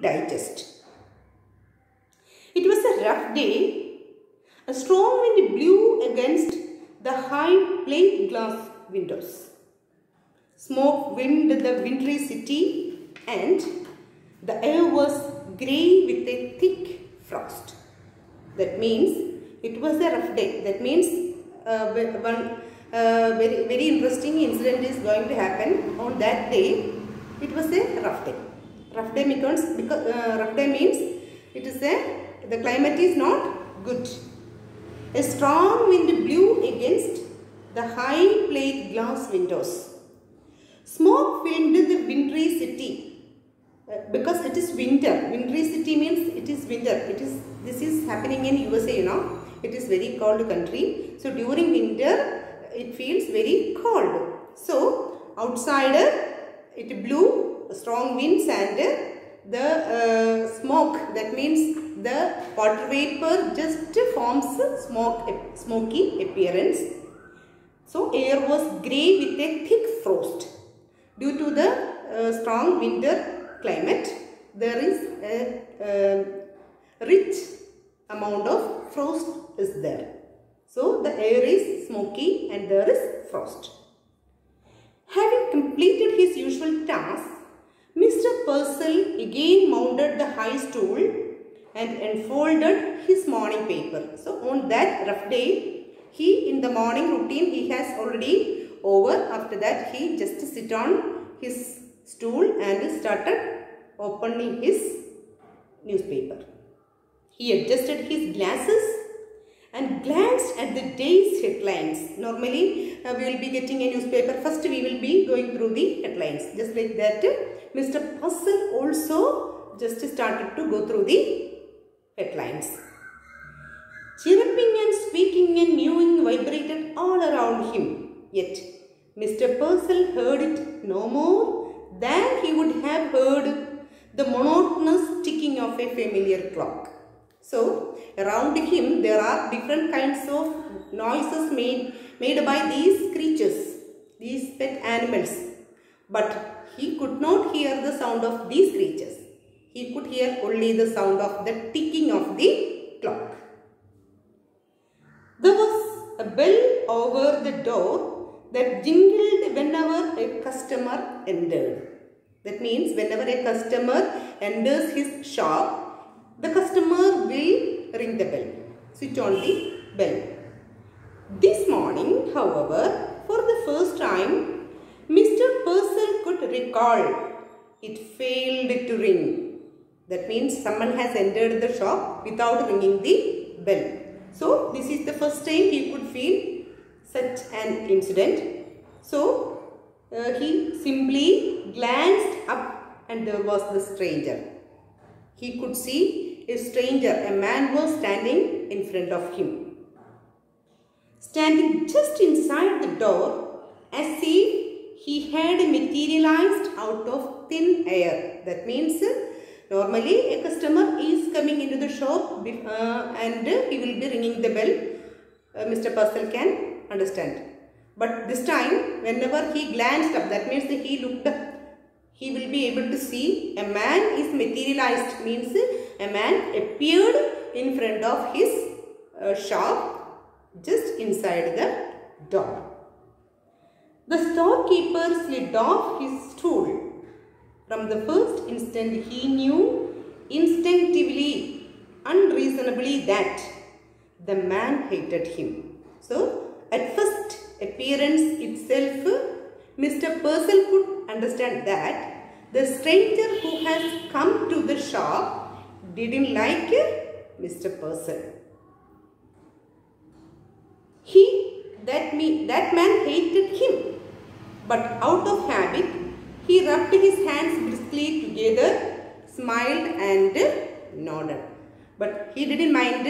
digest. It was a rough day. A strong wind blew against the high plate glass windows. Smoke filled the wintry city and the air was grey with a thick frost. That means it was a rough day. That means one very interesting incident is going to happen on that day. It was a rough day. Rough day means it is the climate is not good. A strong wind blew against the high plate glass windows. Smoke filled the wintry city because it is winter. Wintry city means it is winter. This is happening in USA, you know. It is very cold country. So during winter it feels very cold. So outside it blew strong winds and the smoke, that means the water vapor just forms smoky appearance. So air was grey with a thick frost. Due to the strong winter climate, there is a rich amount of frost is there. So the air is smoky and there is frost. Having completed his usual task, Mr. Purcell again mounted the high stool and unfolded his morning paper. So on that rough day, in the morning routine he has already over. After that he just sit on his stool and started opening his newspaper. He adjusted his glasses and glanced at the day's headlines. Normally we will be getting a newspaper. First we will be going through the headlines. Just like that, Mr. Purcell also just started to go through the headlines. Chirping and squeaking and mewing vibrated all around him. Yet Mr. Purcell heard it no more than he would have heard the monotonous ticking of a familiar clock. So around him there are different kinds of noises made by these creatures, these pet animals. But he could not hear the sound of these creatures. He could hear only the sound of the ticking of the clock. There was a bell over the door that jingled whenever a customer entered. That means whenever a customer enters his shop, the customer will ring the bell, switch on the bell. This morning, however, for the first time, Mr. Purcell could recall it failed to ring. That means someone has entered the shop without ringing the bell. So this is the first time he could feel such an incident. So he simply glanced up and there was the stranger. He could see a stranger, a man was standing in front of him. Standing just inside the door as if he had materialized out of thin air. That means normally a customer is coming into the shop and he will be ringing the bell. Mr. Purcell can understand. But this time whenever he glanced up, that means that he looked up, he will be able to see a man is materialized, means a man appeared in front of his shop just inside the door. The storekeeper slid off his stool. From the first instant he knew instinctively, unreasonably that the man hated him. So at first appearance itself, Mr. Purcell could understand that the stranger who has come to the shop didn't like Mr. Purcell. That man hated him, but out of habit he rubbed his hands briskly together, smiled and nodded. But he didn't mind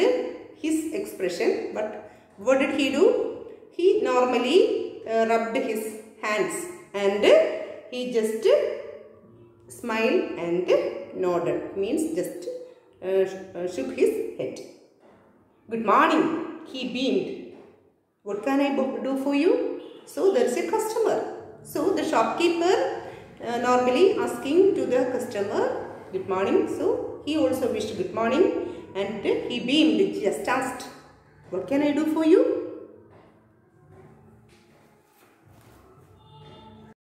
his expression. But what did he do? He normally rubbed his hands and he just smiled and nodded, means just shook his head. Good morning, he beamed. What can I do for you? So there is a customer. So the shopkeeper normally asking to the customer, good morning. So he also wished good morning and he beamed, just asked, what can I do for you?